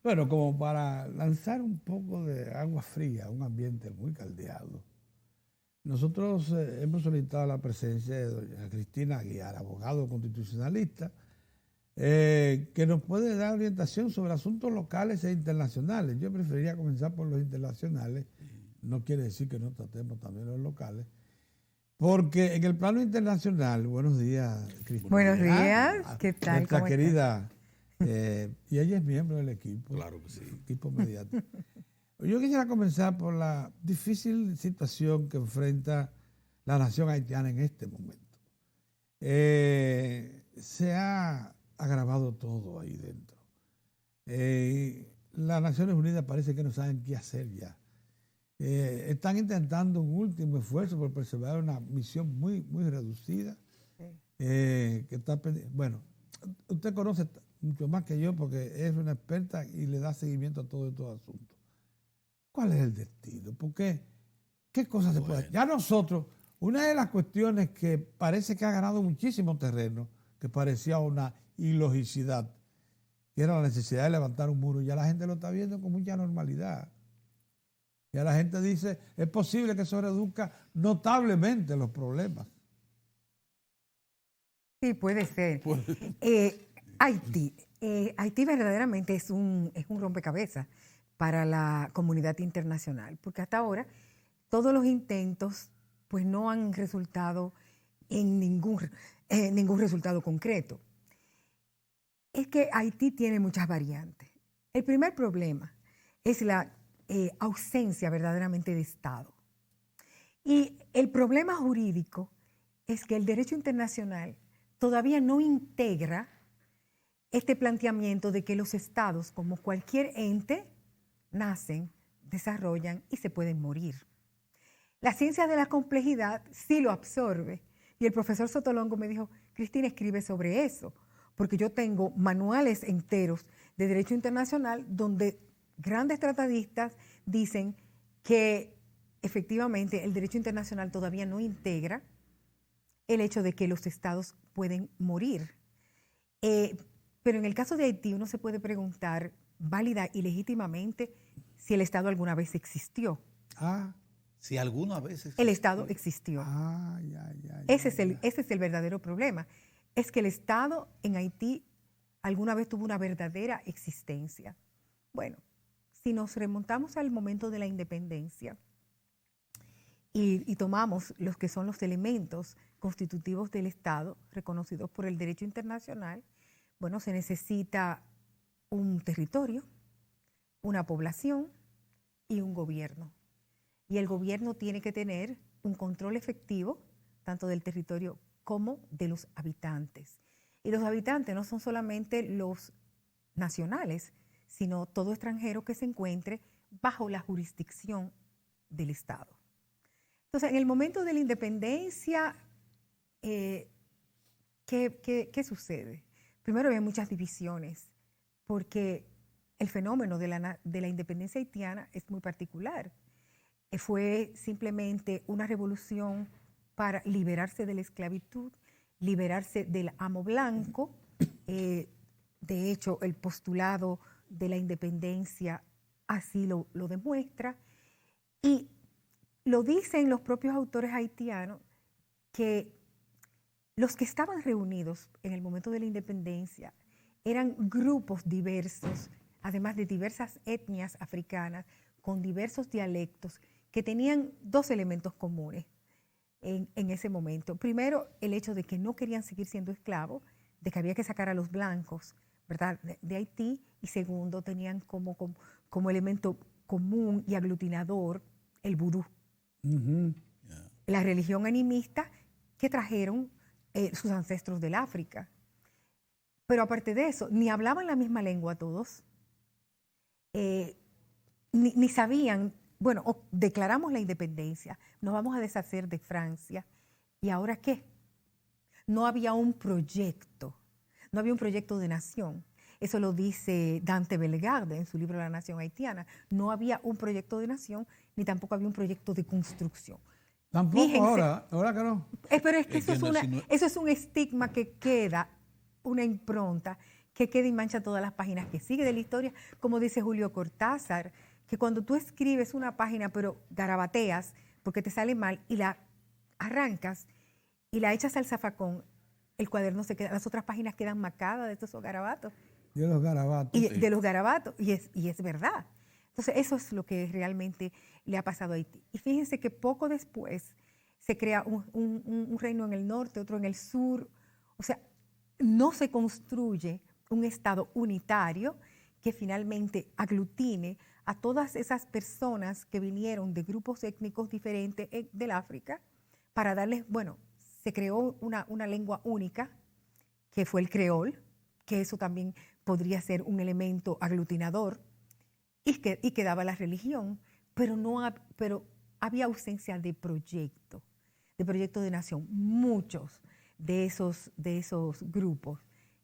Bueno, como para lanzar un poco de agua fría a un ambiente muy caldeado, nosotros hemos solicitado la presencia de doña Cristina Aguiar, abogado constitucionalista, que nos puede dar orientación sobre asuntos locales e internacionales. Yo preferiría comenzar por los internacionales, no quiere decir que no tratemos también los locales, porque en el plano internacional, buenos días, Buenos Cristina, días, ¿qué tal? nuestra ¿Cómo estás? querida, y ella es miembro del equipo, Claro que sí. equipo mediático. Yo quisiera comenzar por la difícil situación que enfrenta la nación haitiana en este momento. Se ha agravado todo ahí dentro. Las Naciones Unidas parece que no saben qué hacer ya. Están intentando un último esfuerzo por preservar una misión muy, muy reducida. Sí. Que está bueno, usted conoce mucho más que yo porque es una experta y le da seguimiento a todos estos asuntos. ¿Cuál es el destino? ¿Por qué? ¿Qué cosas se puede hacer? Ya nosotros, una de las cuestiones que parece que ha ganado muchísimo terreno, que parecía una ilogicidad, que era la necesidad de levantar un muro, ya la gente lo está viendo con mucha normalidad. Ya la gente dice, es posible que eso reduzca notablemente los problemas. Sí, puede ser. Haití. Haití verdaderamente es un rompecabezas para la comunidad internacional, porque hasta ahora todos los intentos pues no han resultado en ningún resultado concreto. Es que Haití tiene muchas variantes. El primer problema es la ausencia verdaderamente de Estado. Y el problema jurídico es que el derecho internacional todavía no integra este planteamiento de que los estados, como cualquier ente, nacen, desarrollan y se pueden morir. La ciencia de la complejidad sí lo absorbe. Y el profesor Sotolongo me dijo, Cristina, escribe sobre eso, porque yo tengo manuales enteros de derecho internacional donde grandes tratadistas dicen que efectivamente el derecho internacional todavía no integra el hecho de que los estados pueden morir. Pero en el caso de Haití uno se puede preguntar válida y legítimamente si el Estado alguna vez existió. Si alguna vez existió. El Estado existió. Ese es el verdadero problema. Es que el Estado en Haití alguna vez tuvo una verdadera existencia. Bueno, si nos remontamos al momento de la independencia y tomamos los que son los elementos constitutivos del Estado reconocidos por el derecho internacional, bueno, se necesita un territorio, una población y un gobierno. Y el gobierno tiene que tener un control efectivo tanto del territorio como de los habitantes. Y los habitantes no son solamente los nacionales, sino todo extranjero que se encuentre bajo la jurisdicción del Estado. Entonces, en el momento de la independencia, ¿qué sucede? Primero había muchas divisiones, porque el fenómeno de la independencia haitiana es muy particular. Fue simplemente una revolución para liberarse de la esclavitud, liberarse del amo blanco. De hecho, el postulado de la independencia así lo demuestra. Y lo dicen los propios autores haitianos que los que estaban reunidos en el momento de la independencia eran grupos diversos, además de diversas etnias africanas, con diversos dialectos, que tenían dos elementos comunes en ese momento. Primero, el hecho de que no querían seguir siendo esclavos, de que había que sacar a los blancos, ¿verdad?, de Haití. Y segundo, tenían como elemento común y aglutinador el vudú, la religión animista que trajeron sus ancestros del África. Pero aparte de eso, ni hablaban la misma lengua todos, ni sabían, bueno, declaramos la independencia, nos vamos a deshacer de Francia, ¿y ahora qué? No había un proyecto de nación. Eso lo dice Dante Bellegarde en su libro La Nación Haitiana. No había un proyecto de nación, ni tampoco había un proyecto de construcción. Tampoco. Fíjense, ahora que no. pero es que eso es un estigma que queda, una impronta, que queda y mancha todas las páginas que sigue de la historia, como dice Julio Cortázar, que cuando tú escribes una página pero garabateas porque te sale mal y la arrancas y la echas al zafacón, el cuaderno se queda, las otras páginas quedan marcadas de todos esos garabatos. De los garabatos. Y de los garabatos, y es verdad. Entonces, eso es lo que realmente le ha pasado a Haití. Y fíjense que poco después se crea un reino en el norte, otro en el sur. O sea, no se construye un Estado unitario que finalmente aglutine a todas esas personas que vinieron de grupos étnicos diferentes del África para darles, bueno, se creó una lengua única, que fue el creol, que eso también podría ser un elemento aglutinador, y quedaba la religión, pero había ausencia de proyecto de nación. Muchos de esos grupos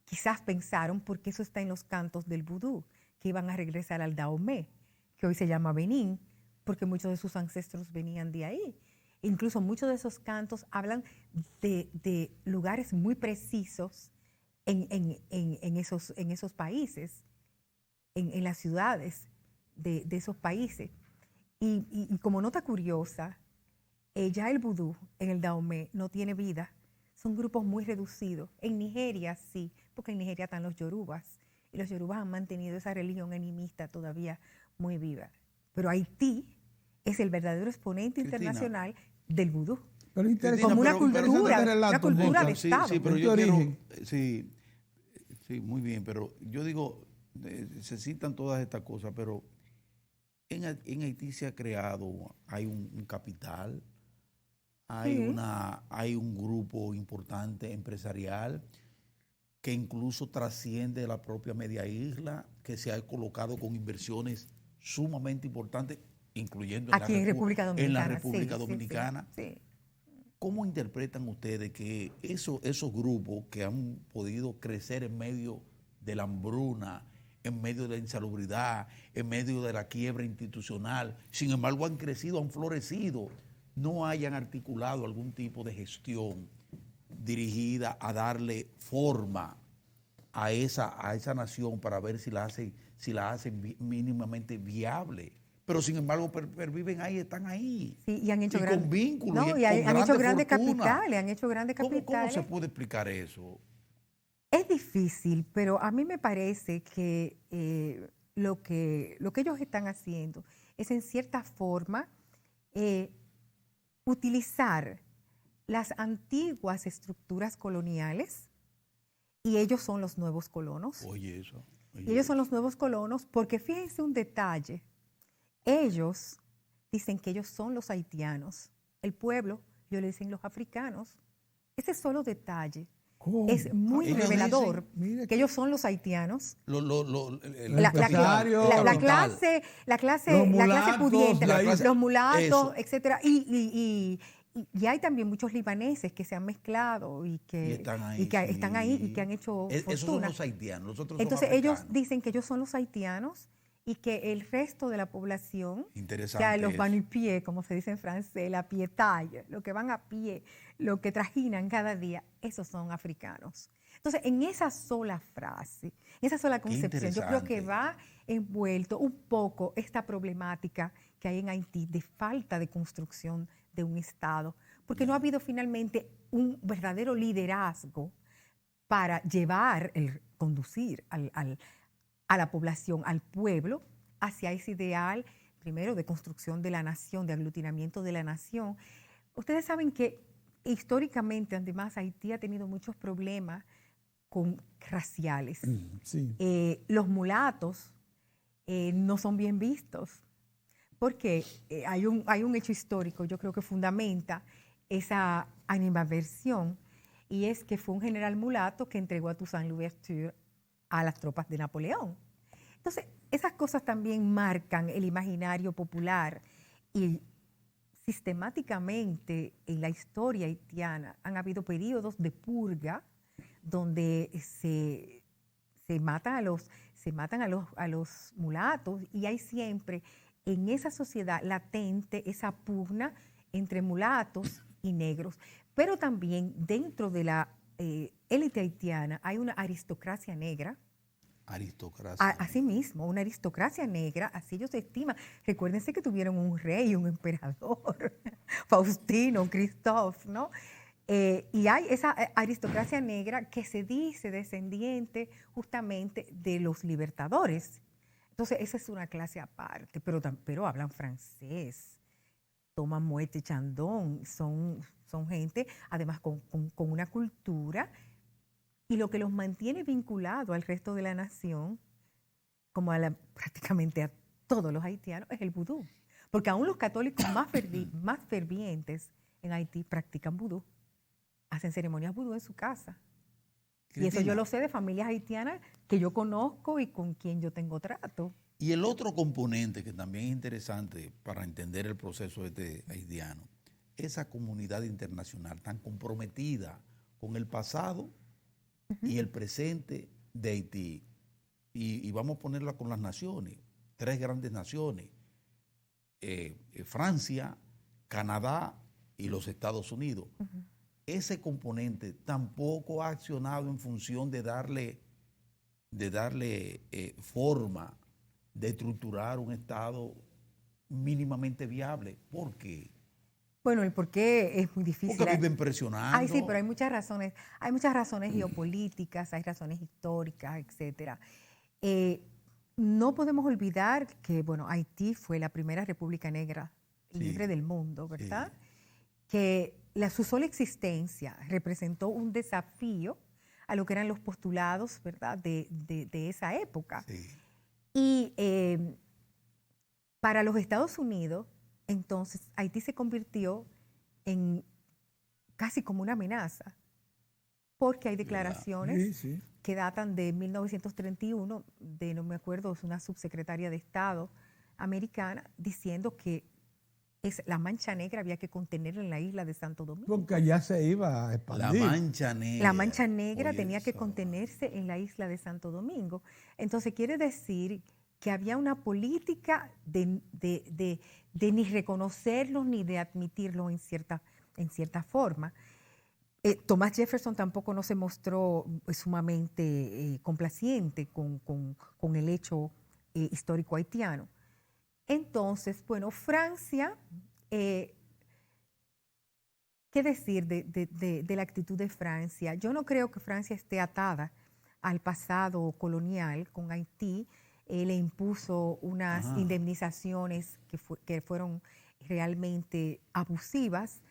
quizás pensaron, porque eso está en los cantos del vudú, que iban a regresar al Dahomey, que hoy se llama Benín, porque muchos de sus ancestros venían de ahí. Incluso muchos de esos cantos hablan de lugares muy precisos en esos países, en las ciudades de esos países. Y como nota curiosa, ya el vudú en el Dahomey no tiene vida. Son grupos muy reducidos. En Nigeria sí, porque en Nigeria están los yorubas. Y los yorubas han mantenido esa religión animista todavía muy viva. Pero Haití es el verdadero exponente internacional del vudú. Pero interesante. Como una pero cultura de Estado. Sí, pero yo quiero, sí, muy bien, pero yo digo, se citan todas estas cosas, pero en Haití se ha creado, hay un capital, hay un grupo importante empresarial que incluso trasciende la propia media isla, que se ha colocado con inversiones sumamente importantes, incluyendo aquí en la República Dominicana. Sí. ¿Cómo interpretan ustedes que esos grupos que han podido crecer en medio de la hambruna, en medio de la insalubridad, en medio de la quiebra institucional, sin embargo han crecido, han florecido, no hayan articulado algún tipo de gestión dirigida a darle forma a esa nación para ver si la hacen mínimamente viable? Pero sin embargo perviven ahí, están ahí. Sí, y han hecho con vínculos. No, han hecho grandes capitales, han hecho grandes capitales. ¿Cómo se puede explicar eso? Es difícil, pero a mí me parece que lo que ellos están haciendo es en cierta forma utilizar las antiguas estructuras coloniales, y ellos son los nuevos colonos. Oye, eso. Y ellos son los nuevos colonos porque fíjense un detalle. Ellos dicen que ellos son los haitianos. El pueblo, ellos le dicen los africanos. Ese solo detalle es muy revelador, que ellos son los haitianos. La clase pudiente, los mulatos, etcétera. Y hay también muchos libaneses que se han mezclado y que están ahí y que han hecho fortuna. Esos son los haitianos. Nosotros Entonces somos ellos dicen que ellos son los haitianos y que el resto de la población, que los van a pie, como se dice en francés, la pietaille, lo que van a pie, lo que trajinan cada día, esos son africanos. Entonces, en esa sola frase, en esa sola concepción, yo creo que va envuelto un poco esta problemática que hay en Haití de falta de construcción de un Estado, porque no ha habido finalmente un verdadero liderazgo para conducir a la población, al pueblo, hacia ese ideal, primero, de construcción de la nación, de aglutinamiento de la nación. Ustedes saben que históricamente, además, Haití ha tenido muchos problemas raciales. Sí. Los mulatos no son bien vistos, porque hay un hecho histórico, yo creo que fundamenta esa animadversión, y es que fue un general mulato que entregó a Toussaint Louverture a las tropas de Napoleón. Entonces, esas cosas también marcan el imaginario popular, y sistemáticamente en la historia haitiana han habido periodos de purga donde se matan a los mulatos, y hay siempre en esa sociedad latente esa pugna entre mulatos y negros. Pero también dentro de la élite haitiana hay una aristocracia negra aristocracia. Así mismo, una aristocracia negra, así ellos se estiman. Recuérdense que tuvieron un rey, un emperador, Faustino, Christophe, ¿no? Y hay esa aristocracia negra que se dice descendiente justamente de los libertadores. Entonces, esa es una clase aparte, pero hablan francés, toman muerte chandón, son gente, además, con una cultura, y lo que los mantiene vinculados al resto de la nación, como prácticamente a todos los haitianos, es el vudú. Porque aún los católicos más fervientes en Haití practican vudú. Hacen ceremonias vudú en su casa. Cristina. Y eso yo lo sé de familias haitianas que yo conozco y con quien yo tengo trato. Y el otro componente que también es interesante para entender el proceso haitiano, esa comunidad internacional tan comprometida con el pasado y el presente de Haití. Y vamos a ponerla con las naciones, 3 grandes naciones, Francia, Canadá y los Estados Unidos. Ese componente tampoco ha accionado en función de darle forma, de estructurar un Estado mínimamente viable. ¿Por qué? Bueno, el por qué es muy difícil. Porque viven presionando. Ay, sí, pero hay muchas razones. Hay muchas razones geopolíticas, hay razones históricas, etcétera. No podemos olvidar que, bueno, Haití fue la primera república negra libre del mundo, ¿verdad? Sí. Que su sola existencia representó un desafío a lo que eran los postulados, ¿verdad?, de esa época. Sí. Y para los Estados Unidos, entonces, Haití se convirtió en casi como una amenaza, porque hay declaraciones que datan de 1931, no me acuerdo, es una subsecretaria de Estado americana, diciendo que la mancha negra había que contenerla en la isla de Santo Domingo. Porque allá se iba a expandir. La mancha negra tenía que contenerse en la isla de Santo Domingo. Entonces, quiere decir que había una política de ni reconocerlos ni de admitirlos en cierta forma. Thomas Jefferson tampoco no se mostró sumamente complaciente con el hecho histórico haitiano. Entonces, bueno, Francia, ¿qué decir de la actitud de Francia? Yo no creo que Francia esté atada al pasado colonial con Haití. Le impuso unas indemnizaciones que fueron realmente abusivas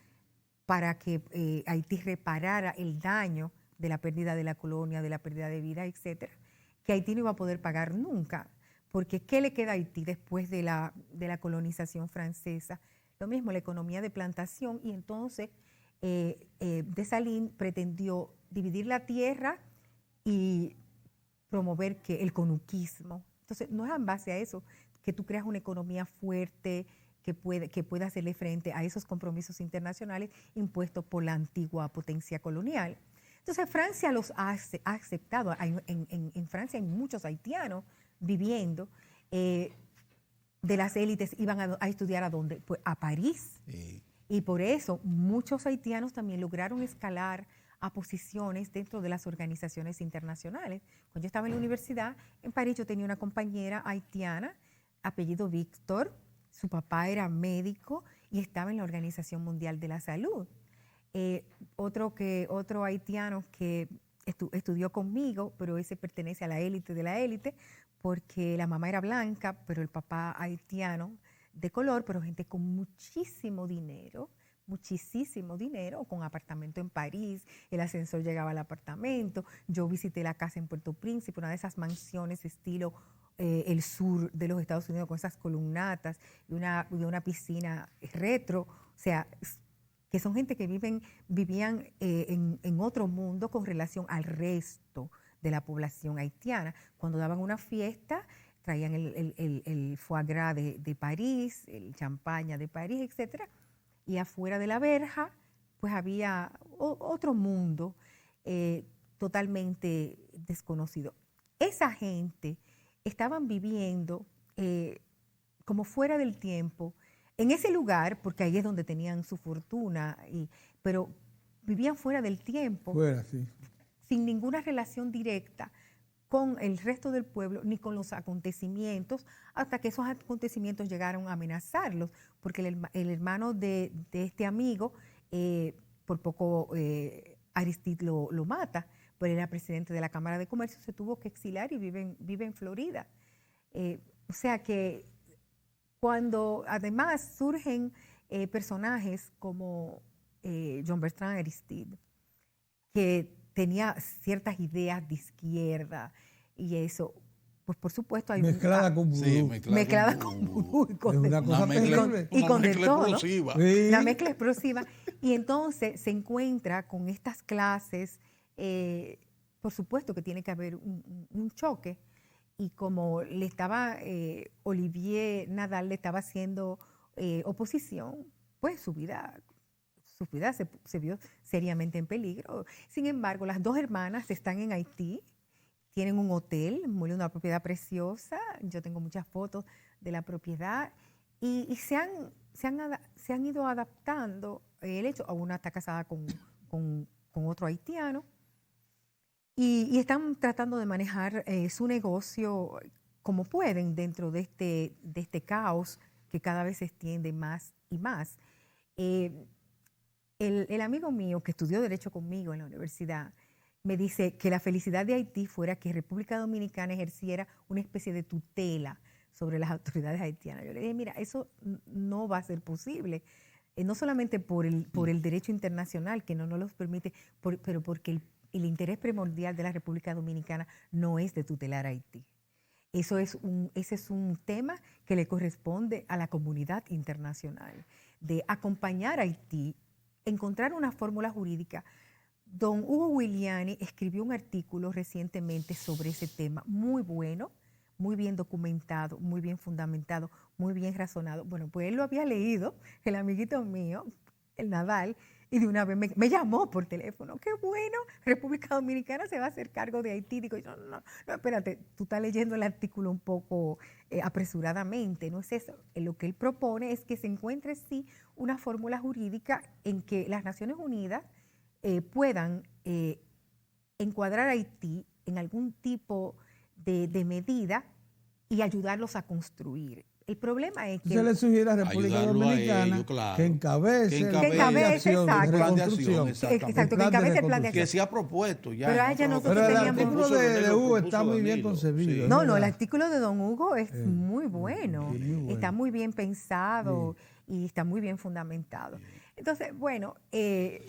para que Haití reparara el daño de la pérdida de la colonia, de la pérdida de vida, etcétera, que Haití no iba a poder pagar nunca. Porque ¿qué le queda a Haití después de la colonización francesa? Lo mismo, la economía de plantación, y entonces Dessalines pretendió dividir la tierra y promover el conuquismo. Entonces, no es en base a eso que tú creas una economía fuerte que pueda hacerle frente a esos compromisos internacionales impuestos por la antigua potencia colonial. Entonces, Francia los ha aceptado. En Francia hay muchos haitianos viviendo. De las élites iban a estudiar ¿a dónde? Pues a París. Sí. Y por eso muchos haitianos también lograron escalar a posiciones dentro de las organizaciones internacionales. Cuando yo estaba en la universidad, en París, yo tenía una compañera haitiana, apellido Víctor, su papá era médico y estaba en la Organización Mundial de la Salud. Otro haitiano que estudió conmigo, pero ese pertenece a la élite de la élite, porque la mamá era blanca, pero el papá haitiano de color, pero gente con muchísimo dinero, con apartamento en París, el ascensor llegaba al apartamento. Yo visité la casa en Puerto Príncipe, una de esas mansiones estilo el sur de los Estados Unidos, con esas columnatas y una piscina retro, o sea, que son gente que vivían en otro mundo con relación al resto de la población haitiana. Cuando daban una fiesta, traían el foie gras de París, el champaña de París, etcétera, y afuera de la verja, pues había otro mundo totalmente desconocido. Esa gente estaban viviendo como fuera del tiempo, en ese lugar, porque ahí es donde tenían su fortuna, pero vivían fuera del tiempo, fuera, sí, sin ninguna relación directa con el resto del pueblo ni con los acontecimientos, hasta que esos acontecimientos llegaron a amenazarlos, porque el hermano de este amigo, por poco Aristide lo mata, pero era presidente de la Cámara de Comercio, se tuvo que exiliar y vive en Florida. O sea que cuando además surgen personajes como Jean Bertrand Aristide, que tenía ciertas ideas de izquierda y eso, pues por supuesto hay mezclada con vudú. Sí, mezclada con vudú y con Es una cosa terrible. y con de todo, ¿no? explosiva. Sí. Una mezcla explosiva. Y entonces se encuentra con estas clases, por supuesto que tiene que haber un choque. Y como le estaba, Olivier Nadal le estaba haciendo oposición, pues su vida se vio seriamente en peligro. Sin embargo, las dos hermanas están en Haití, tienen un hotel, una propiedad preciosa. Yo tengo muchas fotos de la propiedad y se han ido adaptando. El hecho, una está casada con otro haitiano y están tratando de manejar su negocio como pueden dentro de este caos que cada vez se extiende más y más. El amigo mío que estudió Derecho conmigo en la universidad me dice que la felicidad de Haití fuera que República Dominicana ejerciera una especie de tutela sobre las autoridades haitianas. Yo le dije, mira, eso no va a ser posible, no solamente por el derecho internacional que no nos los permite, pero porque el interés primordial de la República Dominicana no es de tutelar a Haití. Ese es un tema que le corresponde a la comunidad internacional, de acompañar a Haití, encontrar una fórmula jurídica. Don Hugo Williani escribió un artículo recientemente sobre ese tema, muy bueno, muy bien documentado, muy bien fundamentado, muy bien razonado. Bueno, pues él lo había leído, el amiguito mío, el Nadal, y de una vez me llamó por teléfono. ¡Qué bueno! República Dominicana se va a hacer cargo de Haití. Digo, no, espérate, tú estás leyendo el artículo un poco apresuradamente, no es eso. Lo que él propone es que se encuentre, sí, una fórmula jurídica en que las Naciones Unidas puedan encuadrar a Haití en algún tipo de medida y ayudarlos a construir. El problema es que se le sugiere a la República Dominicana que encabece el plan de acción de reconstrucción. Exacto, que encabece el plan de acción. Que se ha propuesto ya. Pero a ella nosotros Pero el teníamos... artículo de Hugo está muy bien concebido. Sí. No, el artículo de don Hugo es muy bueno. Sí, muy bueno. Está muy bien pensado y está muy bien fundamentado. Entonces, bueno, ¿qué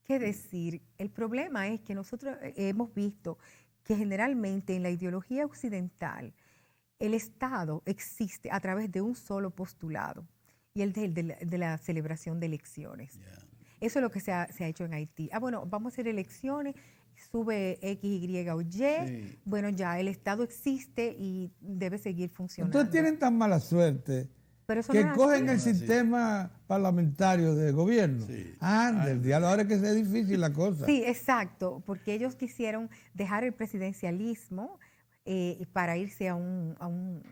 decir? El problema es que nosotros hemos visto que generalmente en la ideología occidental el Estado existe a través de un solo postulado y el de la celebración de elecciones. Yeah. Eso es lo que se ha hecho en Haití. Bueno, vamos a hacer elecciones, sube X, Y o Y. Sí. Bueno, ya el Estado existe y debe seguir funcionando. Ustedes tienen tan mala suerte Pero eso que no es cogen así. el sistema parlamentario de gobierno. Sí. Del diálogo, ahora es que es difícil la cosa. Sí, exacto, porque ellos quisieron dejar el presidencialismo para irse a un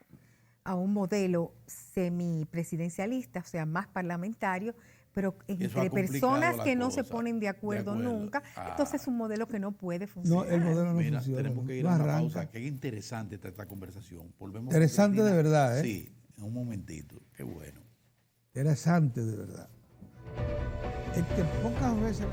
modelo semipresidencialista, o sea, más parlamentario, pero entre personas que no se ponen de acuerdo nunca. Entonces es un modelo que no puede funcionar. No, el modelo no Mira, funciona. tenemos que ir no a una arranca. pausa. Qué interesante está esta conversación. Volvemos. Interesante con Cristina. de verdad, ¿eh? Sí, en un momentito. Qué bueno. Interesante de verdad. Es que pocas veces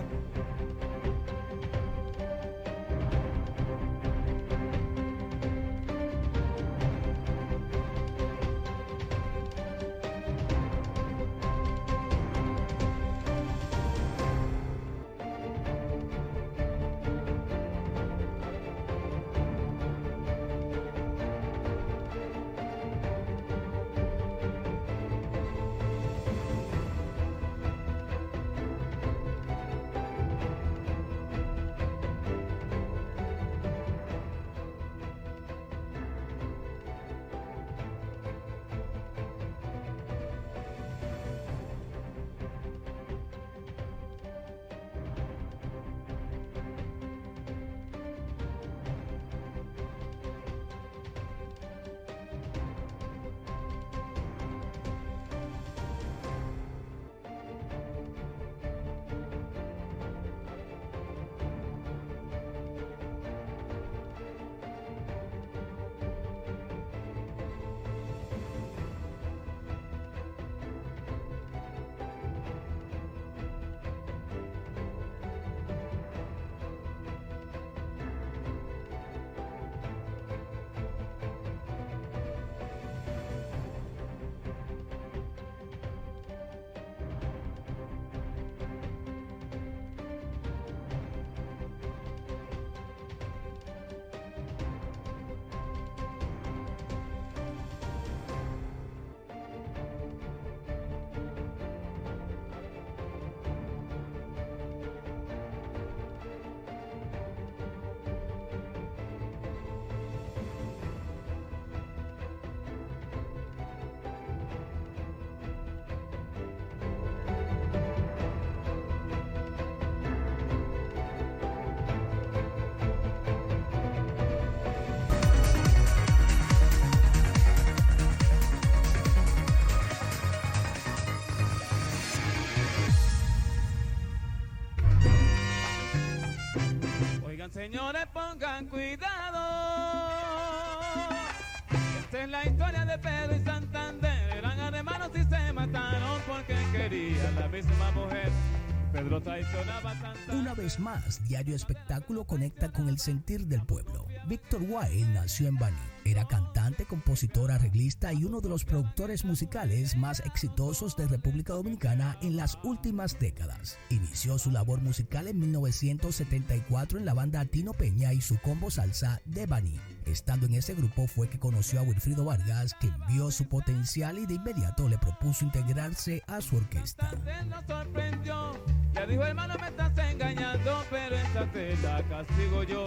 señores pongan cuidado. Esta es la historia de Pedro y Santander. Eran hermanos y se mataron porque querían la misma mujer. Pedro traicionaba a Santander. Una vez más, Diario Espectáculo conecta con el sentir del pueblo. Víctor Wilde nació en Baní. Era cantante, compositor, arreglista y uno de los productores musicales más exitosos de República Dominicana en las últimas décadas. Inició su labor musical en 1974 en la banda Tino Peña y su combo salsa de Baní. Estando en ese grupo fue que conoció a Wilfrido Vargas, quien vio su potencial y de inmediato le propuso integrarse a su orquesta. Nos sorprendió, le dijo hermano me estás engañando, pero esta te la castigo yo.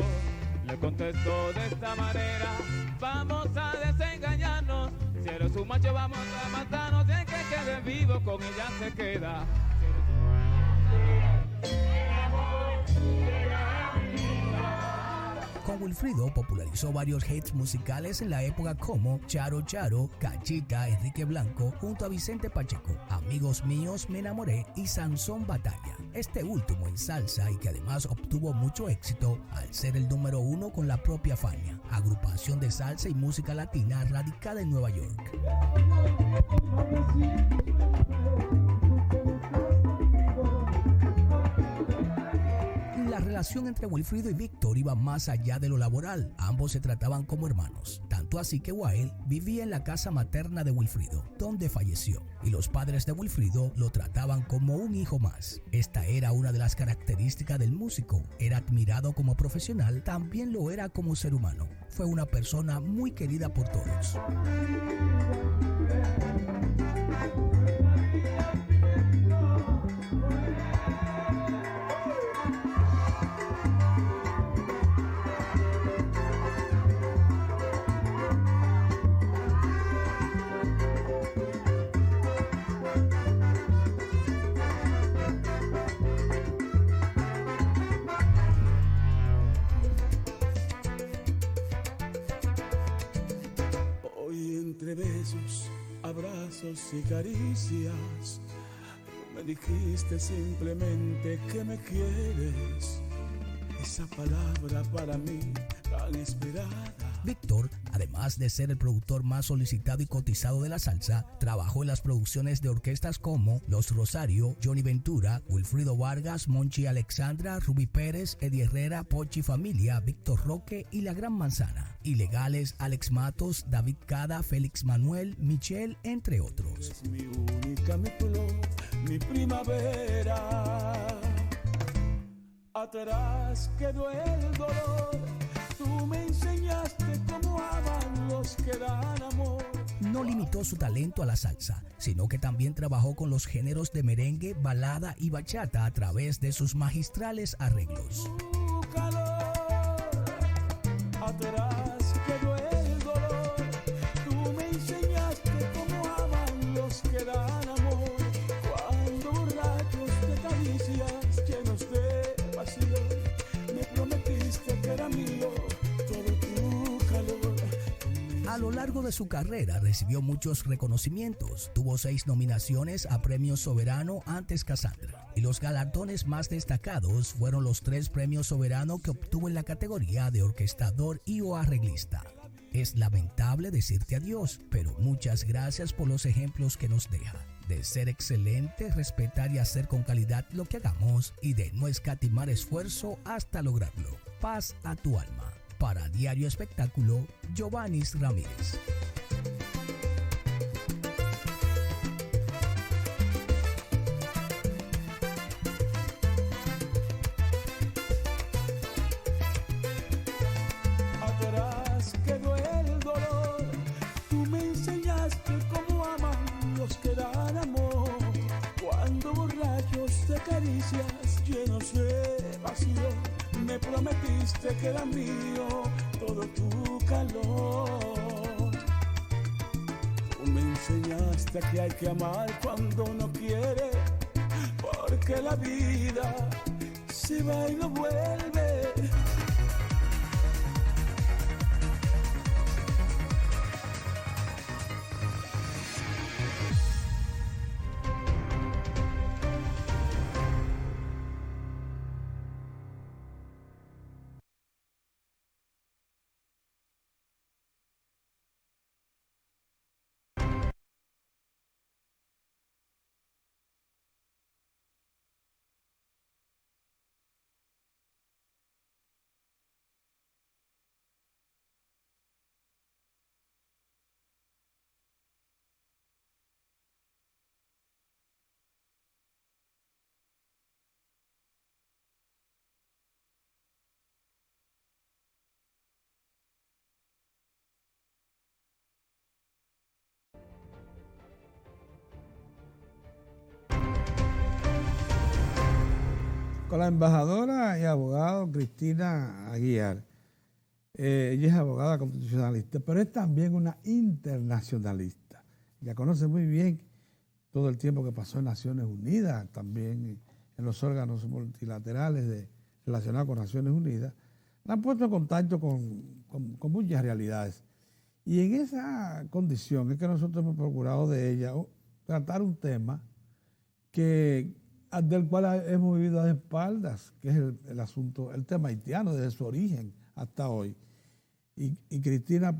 Le contestó de esta manera, vamos a desengañarnos, si eres un macho vamos a matarnos, si es que quede vivo con ella se queda. Con Wilfrido popularizó varios hits musicales en la época como Charo Charo, Cachita, Enrique Blanco, junto a Vicente Pacheco, Amigos Míos, Me Enamoré y Sansón Batalla. Este último en salsa y que además obtuvo mucho éxito al ser el número 1 con la propia Fania, agrupación de salsa y música latina radicada en Nueva York. La relación entre Wilfrido y Víctor iba más allá de lo laboral. Ambos se trataban como hermanos. Tanto así que Wilde vivía en la casa materna de Wilfrido, donde falleció. Y los padres de Wilfrido lo trataban como un hijo más. Esta era una de las características del músico. Era admirado como profesional, también lo era como ser humano. Fue una persona muy querida por todos. Entre besos, abrazos y caricias, tú me dijiste simplemente que me quieres. Esa palabra para mí tan esperada. Víctor, además de ser el productor más solicitado y cotizado de la salsa, trabajó en las producciones de orquestas como Los Rosario, Johnny Ventura, Wilfrido Vargas, Monchi Alexandra, Rubí Pérez, Eddie Herrera, Pochi Familia, Víctor Roque y La Gran Manzana. Ilegales, Alex Matos, David Cada, Félix Manuel, Michelle, entre otros. Es mi única, mi flor, mi primavera. Atrás quedó el dolor. Tú me enseñaste cómo aman los que dan amor. No limitó su talento a la salsa, sino que también trabajó con los géneros de merengue, balada y bachata a través de sus magistrales arreglos. Tu calor, atrás quedó el dolor. Tú me enseñaste cómo aman los que dan amor. Cuando borrachos de caricias llenos de pasión, me prometiste que era mío. A lo largo de su carrera recibió muchos reconocimientos. Tuvo 6 nominaciones a Premio Soberano antes Cassandra. Y los galardones más destacados fueron los 3 Premios Soberano que obtuvo en la categoría de orquestador y o arreglista. Es lamentable decirte adiós, pero muchas gracias por los ejemplos que nos deja. De ser excelente, respetar y hacer con calidad lo que hagamos y de no escatimar esfuerzo hasta lograrlo. Paz a tu alma. Para Diario Espectáculo, Giovannis Ramírez. Atrás quedó el dolor. Tú me enseñaste cómo aman los que dan amor. Cuando borrachos de caricias llenos de pasión, me prometiste que era mío todo tu calor. Tú me enseñaste que hay que amar cuando uno quiere, porque la vida se va y no vuelve. con la embajadora y abogada Cristina Aguiar. Ella es abogada constitucionalista, pero es también una internacionalista. Ella conoce muy bien todo el tiempo que pasó en Naciones Unidas, también en los órganos multilaterales relacionados con Naciones Unidas. La han puesto en contacto con muchas realidades. Y en esa condición es que nosotros hemos procurado de ella tratar un tema del cual hemos vivido a espaldas, que es el asunto, el tema haitiano desde su origen hasta hoy. Y Cristina,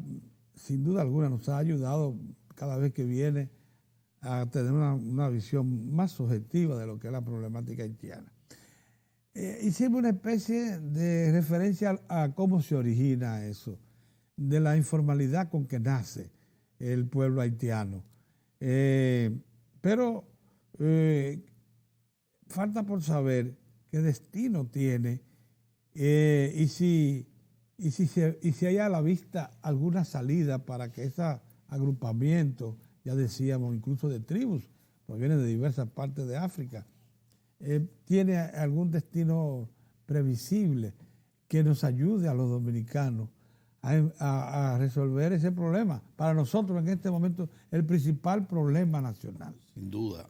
sin duda alguna, nos ha ayudado cada vez que viene a tener una visión más objetiva de lo que es la problemática haitiana. Hicimos una especie de referencia a cómo se origina eso, de la informalidad con que nace el pueblo haitiano. Pero falta por saber qué destino tiene y si hay a la vista alguna salida para que ese agrupamiento, ya decíamos, incluso de tribus, provienen de diversas partes de África, tiene algún destino previsible que nos ayude a los dominicanos a resolver ese problema. Para nosotros en este momento el principal problema nacional. Sin duda.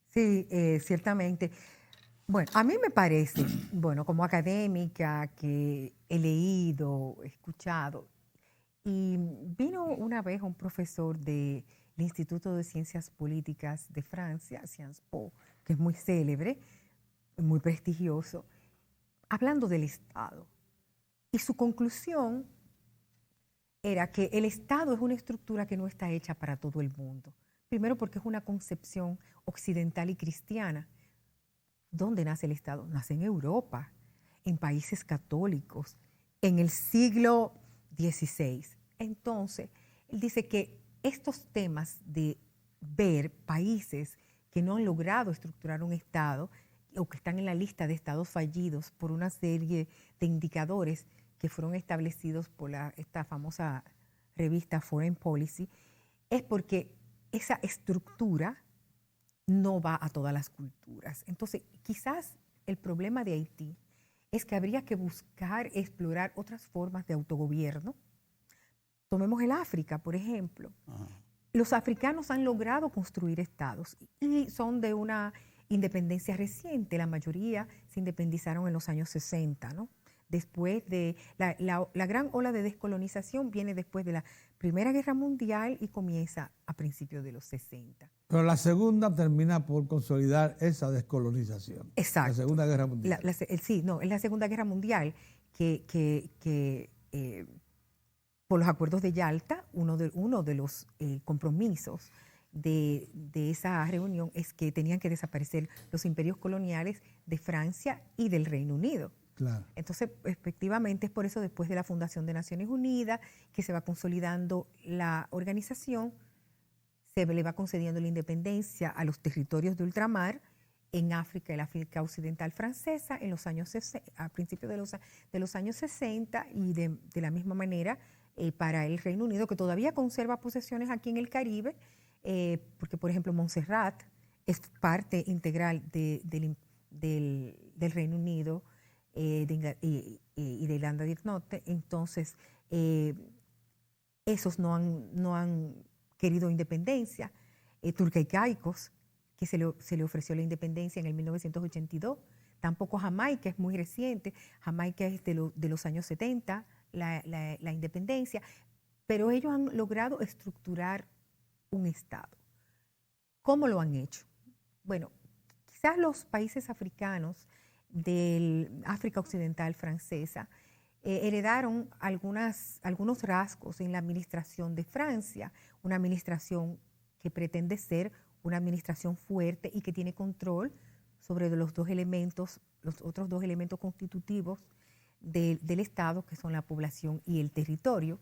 Sí, ciertamente. Bueno, a mí me parece, bueno, como académica que he leído, he escuchado, y vino una vez un profesor del Instituto de Ciencias Políticas de Francia, Sciences Po, que es muy célebre, muy prestigioso, hablando del Estado. Y su conclusión era que el Estado es una estructura que no está hecha para todo el mundo. Primero porque es una concepción occidental y cristiana. ¿Dónde nace el Estado? Nace en Europa, en países católicos, en el siglo XVI. Entonces, él dice que estos temas de ver países que no han logrado estructurar un Estado o que están en la lista de estados fallidos por una serie de indicadores que fueron establecidos por esta famosa revista Foreign Policy, es porque esa estructura no va a todas las culturas. Entonces, quizás el problema de Haití es que habría que buscar, explorar otras formas de autogobierno. Tomemos el África, por ejemplo. Ajá. Los africanos han logrado construir estados y son de una independencia reciente. La mayoría se independizaron en los años 60, ¿no? Después de la gran ola de descolonización viene después de la Primera Guerra Mundial y comienza a principios de los 60. Pero la segunda termina por consolidar esa descolonización. Exacto. La Segunda Guerra Mundial. Sí, no, es la Segunda Guerra Mundial que por los acuerdos de Yalta, uno de los compromisos de esa reunión es que tenían que desaparecer los imperios coloniales de Francia y del Reino Unido. Claro. Entonces, efectivamente, es por eso después de la fundación de Naciones Unidas que se va consolidando la organización, se le va concediendo la independencia a los territorios de ultramar en África, el África Occidental Francesa, en los años a principios de los años 60 y de la misma manera para el Reino Unido, que todavía conserva posesiones aquí en el Caribe, porque, por ejemplo, Montserrat es parte integral del Reino Unido, y de Irlanda del Norte. Entonces, esos no han querido independencia. Turca y Caicos, que se le ofreció la independencia en el 1982. Tampoco Jamaica, es muy reciente. Jamaica es de los años 70, la independencia. Pero ellos han logrado estructurar un Estado. ¿Cómo lo han hecho? Bueno, quizás los países africanos del África Occidental Francesa heredaron algunos rasgos en la administración de Francia, una administración que pretende ser una administración fuerte y que tiene control sobre los otros dos elementos constitutivos del Estado, que son la población y el territorio.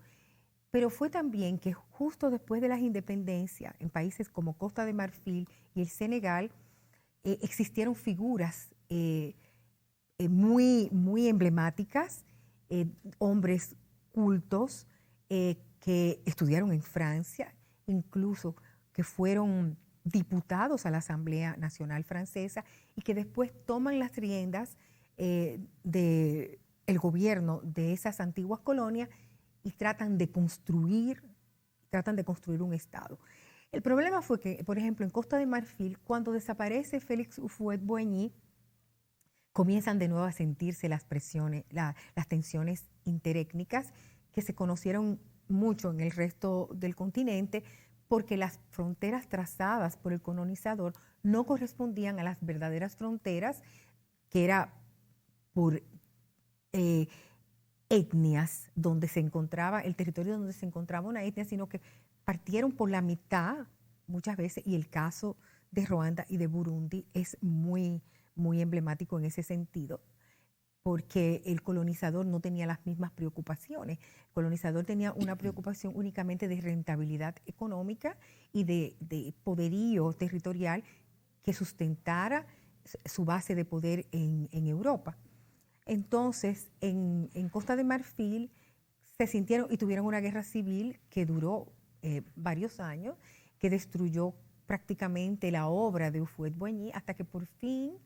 Pero fue también que justo después de las independencias, en países como Costa de Marfil y el Senegal, existieron figuras muy emblemáticas, hombres cultos que estudiaron en Francia, incluso que fueron diputados a la Asamblea Nacional Francesa y que después toman las riendas de el gobierno de esas antiguas colonias y tratan de construir un Estado. El problema fue que, por ejemplo, en Costa de Marfil, cuando desaparece Félix Houphouët-Boigny, comienzan de nuevo a sentirse las presiones, las tensiones interétnicas que se conocieron mucho en el resto del continente, porque las fronteras trazadas por el colonizador no correspondían a las verdaderas fronteras, que era por etnias donde se encontraba, el territorio donde se encontraba una etnia, sino que partieron por la mitad muchas veces, y el caso de Ruanda y de Burundi es muy, muy emblemático en ese sentido, porque el colonizador no tenía las mismas preocupaciones. El colonizador tenía una preocupación únicamente de rentabilidad económica y de poderío territorial que sustentara su base de poder en Europa. Entonces, en Costa de Marfil se sintieron y tuvieron una guerra civil que duró varios años, que destruyó prácticamente la obra de Houphouët-Boigny, hasta que por fin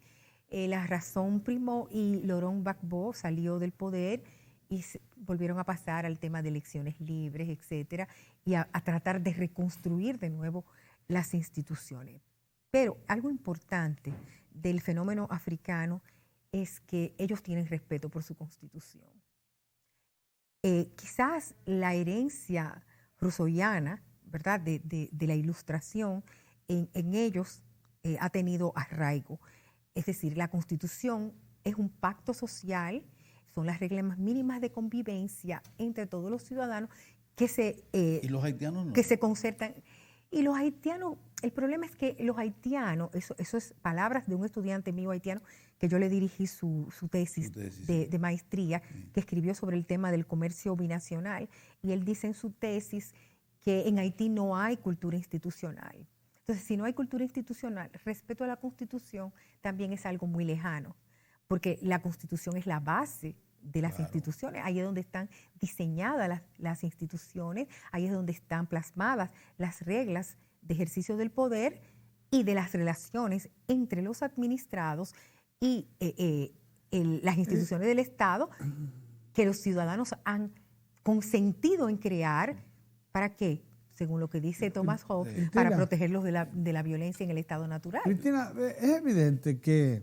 la razón primó y Laurent Gbagbo salió del poder y volvieron a pasar al tema de elecciones libres, etcétera, y a tratar de reconstruir de nuevo las instituciones. Pero algo importante del fenómeno africano es que ellos tienen respeto por su constitución. Quizás la herencia rousseauiana, ¿verdad?, de la ilustración en ellos ha tenido arraigo. Es decir, la Constitución es un pacto social, son las reglas mínimas de convivencia entre todos los ciudadanos ¿Y los haitianos no? que se concertan. Y los haitianos, el problema es que los haitianos, eso es palabras de un estudiante mío haitiano, que yo le dirigí su tesis de maestría, que escribió sobre el tema del comercio binacional, y él dice en su tesis que en Haití no hay cultura institucional. Entonces, si no hay cultura institucional, respeto a la Constitución también es algo muy lejano, porque la Constitución es la base de las instituciones. Ahí es donde están diseñadas las instituciones, ahí es donde están plasmadas las reglas de ejercicio del poder y de las relaciones entre los administrados y las instituciones del Estado que los ciudadanos han consentido en crear. ¿Para qué? Según lo que dice Thomas Hobbes, para protegerlos de la violencia en el estado natural. Cristina, es evidente que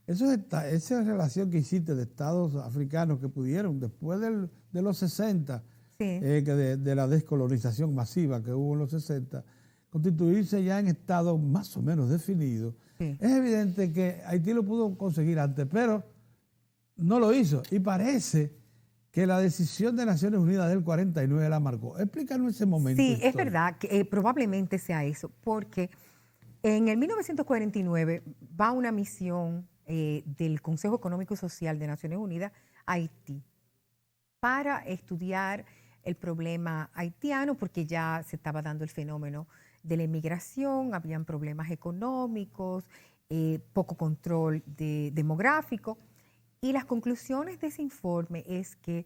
esa relación que hiciste de estados africanos que pudieron, después de los 60, de la descolonización masiva que hubo en los 60, constituirse ya en estados más o menos definidos, es evidente que Haití lo pudo conseguir antes, pero no lo hizo. Y parece que la decisión de Naciones Unidas del 49 la marcó. Explícanos ese momento. Sí, es verdad que probablemente sea eso, porque en el 1949 va una misión del Consejo Económico y Social de Naciones Unidas a Haití para estudiar el problema haitiano, porque ya se estaba dando el fenómeno de la inmigración, habían problemas económicos, poco control demográfico. Y las conclusiones de ese informe es que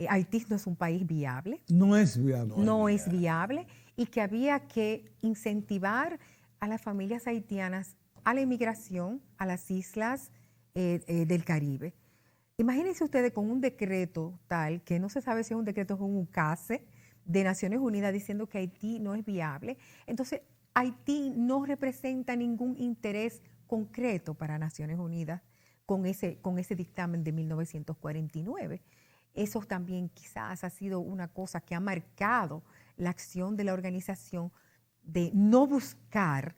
Haití no es un país viable. No es viable. No es viable, y que había que incentivar a las familias haitianas a la inmigración a las islas del Caribe. Imagínense ustedes con un decreto tal, que no se sabe si es un decreto o un ukase de Naciones Unidas diciendo que Haití no es viable. Entonces, Haití no representa ningún interés concreto para Naciones Unidas con ese dictamen de 1949. Eso también quizás ha sido una cosa que ha marcado la acción de la organización de no buscar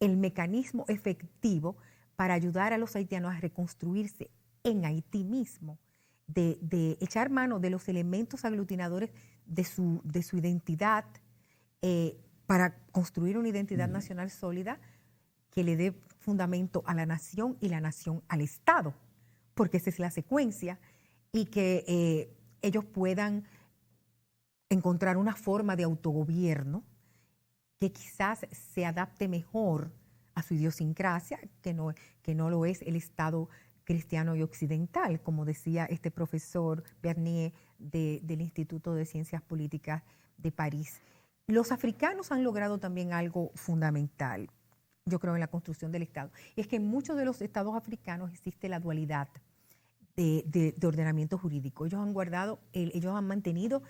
el mecanismo efectivo para ayudar a los haitianos a reconstruirse en Haití mismo, de echar mano de los elementos aglutinadores de su identidad para construir una identidad nacional sólida que le dé fundamento a la nación y la nación al Estado, porque esa es la secuencia, y que ellos puedan encontrar una forma de autogobierno que quizás se adapte mejor a su idiosincrasia, que no lo es el Estado cristiano y occidental, como decía este profesor Bernier del Instituto de Ciencias Políticas de París. Los africanos han logrado también algo fundamental, yo creo, en la construcción del Estado, y es que en muchos de los estados africanos existe la dualidad de ordenamiento jurídico. Ellos han mantenido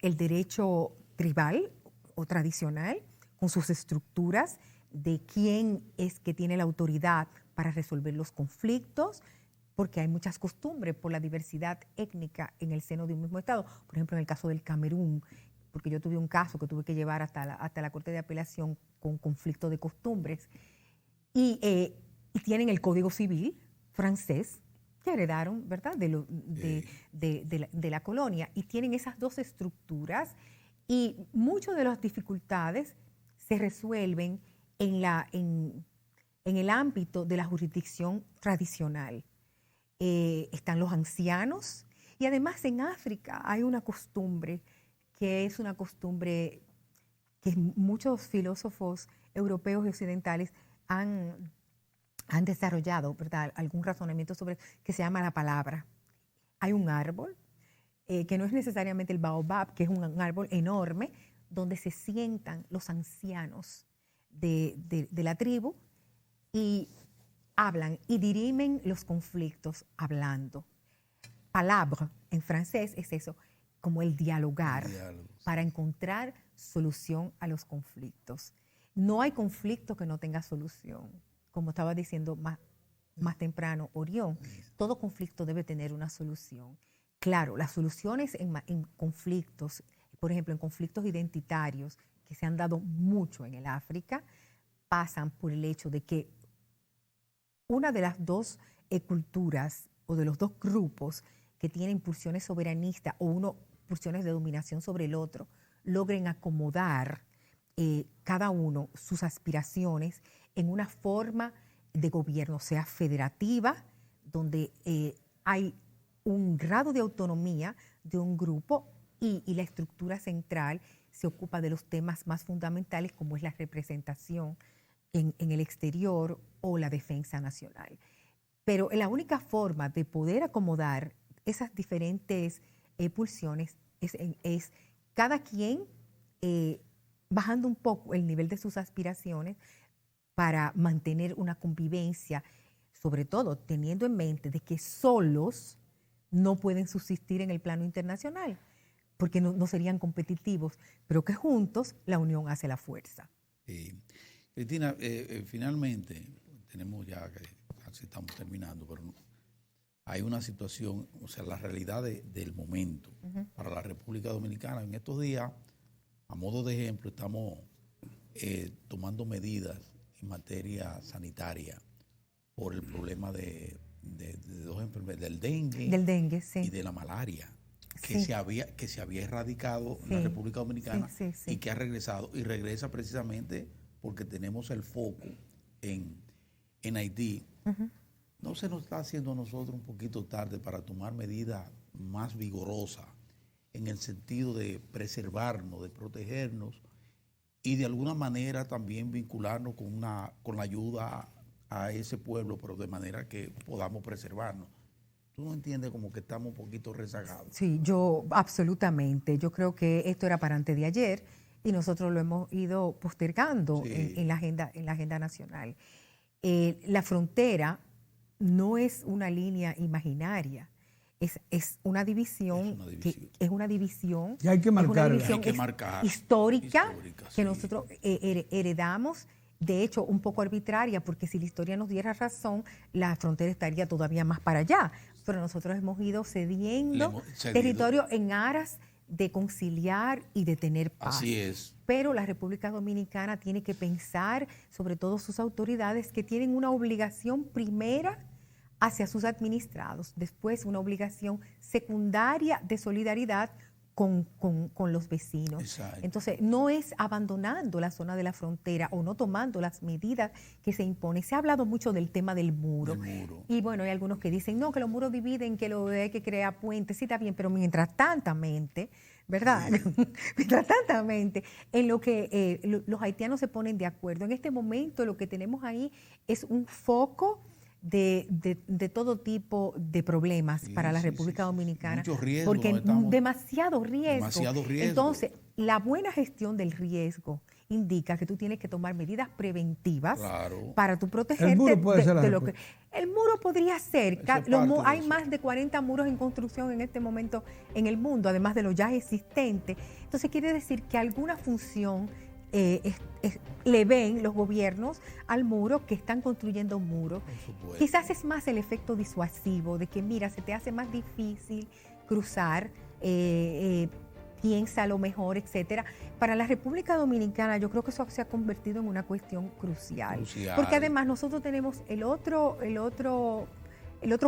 el derecho tribal o tradicional con sus estructuras de quién es que tiene la autoridad para resolver los conflictos, porque hay muchas costumbres por la diversidad étnica en el seno de un mismo Estado. Por ejemplo, en el caso del Camerún, porque yo tuve un caso que tuve que llevar hasta la Corte de Apelación con conflicto de costumbres, y tienen el Código Civil francés, que heredaron, ¿verdad?, de la colonia, y tienen esas dos estructuras, y muchas de las dificultades se resuelven en el ámbito de la jurisdicción tradicional. Están los ancianos, y además en África hay una costumbre que es una costumbre que muchos filósofos europeos y occidentales han desarrollado, ¿verdad?, algún razonamiento sobre, que se llama la palabra. Hay un árbol, que no es necesariamente el baobab, que es un árbol enorme, donde se sientan los ancianos de la tribu y hablan y dirimen los conflictos hablando. Palabre en francés es eso, como el dialogar, para encontrar solución a los conflictos. No hay conflicto que no tenga solución. Como estaba diciendo más temprano Orión, todo conflicto debe tener una solución. Claro, las soluciones en conflictos, por ejemplo, en conflictos identitarios, que se han dado mucho en el África, pasan por el hecho de que una de las dos culturas o de los dos grupos que tienen pulsiones soberanistas o pulsiones de dominación sobre el otro, logren acomodar cada uno sus aspiraciones en una forma de gobierno, sea federativa, donde hay un grado de autonomía de un grupo y la estructura central se ocupa de los temas más fundamentales, como es la representación en el exterior o la defensa nacional. Pero la única forma de poder acomodar esas diferentes pulsiones es cada quien bajando un poco el nivel de sus aspiraciones para mantener una convivencia, sobre todo teniendo en mente de que solos no pueden subsistir en el plano internacional, porque no serían competitivos, pero que juntos la unión hace la fuerza. Cristina, finalmente, tenemos ya que casi estamos terminando, pero hay una situación, o sea, la realidad del momento para la República Dominicana. En estos días, a modo de ejemplo, estamos tomando medidas en materia sanitaria por el problema de dos enfermedades, del dengue, sí, y de la malaria, que sí, se había erradicado sí, en la República Dominicana, sí, y que ha regresado, y regresa precisamente porque tenemos el foco en Haití. ¿No se nos está haciendo a nosotros un poquito tarde para tomar medidas más vigorosas en el sentido de preservarnos, de protegernos y de alguna manera también vincularnos con la ayuda a ese pueblo, pero de manera que podamos preservarnos? ¿Tú no entiendes como que estamos un poquito rezagados? Sí, yo absolutamente. Yo creo que esto era para antes de ayer y nosotros lo hemos ido postergando en la agenda nacional. La frontera no es una línea imaginaria, es una división, y hay que marcarla. histórica que sí, nosotros heredamos, de hecho un poco arbitraria, porque si la historia nos diera razón, la frontera estaría todavía más para allá, pero nosotros hemos ido cediendo territorio en aras de conciliar y de tener paz. Así es. Pero la República Dominicana tiene que pensar, sobre todo sus autoridades, que tienen una obligación primera hacia sus administrados, después una obligación secundaria de solidaridad con los vecinos. Exacto. Entonces, no es abandonando la zona de la frontera o no tomando las medidas que se imponen. Se ha hablado mucho del tema del muro. Y bueno, hay algunos que dicen, no, que los muros dividen, que hay que crear puentes. Sí, está bien, pero mientras tantamente, ¿verdad? Mientras tantamente, en lo que los haitianos se ponen de acuerdo. En este momento lo que tenemos ahí es un foco de todo tipo de problemas para la República Dominicana. Mucho riesgo, porque demasiado riesgo. Demasiado riesgo. Entonces, la buena gestión del riesgo indica que tú tienes que tomar medidas preventivas para tú protegerte el muro puede ser de lo que... El muro podría ser. Hay eso. más de 40 muros en construcción en este momento en el mundo, además de los ya existentes. Entonces, quiere decir que alguna función le ven los gobiernos al muro, que están construyendo un muro. Quizás es más el efecto disuasivo de que, mira, se te hace más difícil cruzar, piensa lo mejor, etcétera. Para la República Dominicana yo creo que eso se ha convertido en una cuestión crucial. Porque además nosotros tenemos el otro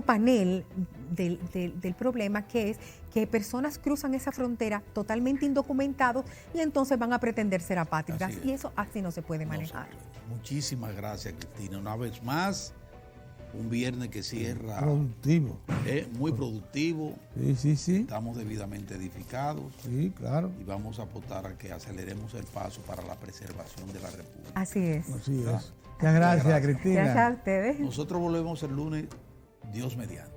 panel del problema, que es que personas cruzan esa frontera totalmente indocumentados y entonces van a pretender ser apátridas. Y eso así no se puede manejar. Muchísimas gracias, Cristina. Una vez más, un viernes que cierra productivo. Muy productivo. Sí. Estamos debidamente edificados. Sí, claro. Y vamos a apostar a que aceleremos el paso para la preservación de la República. Así es. Muchas gracias, Cristina. Gracias a ustedes. Nosotros volvemos el lunes, Dios mediante.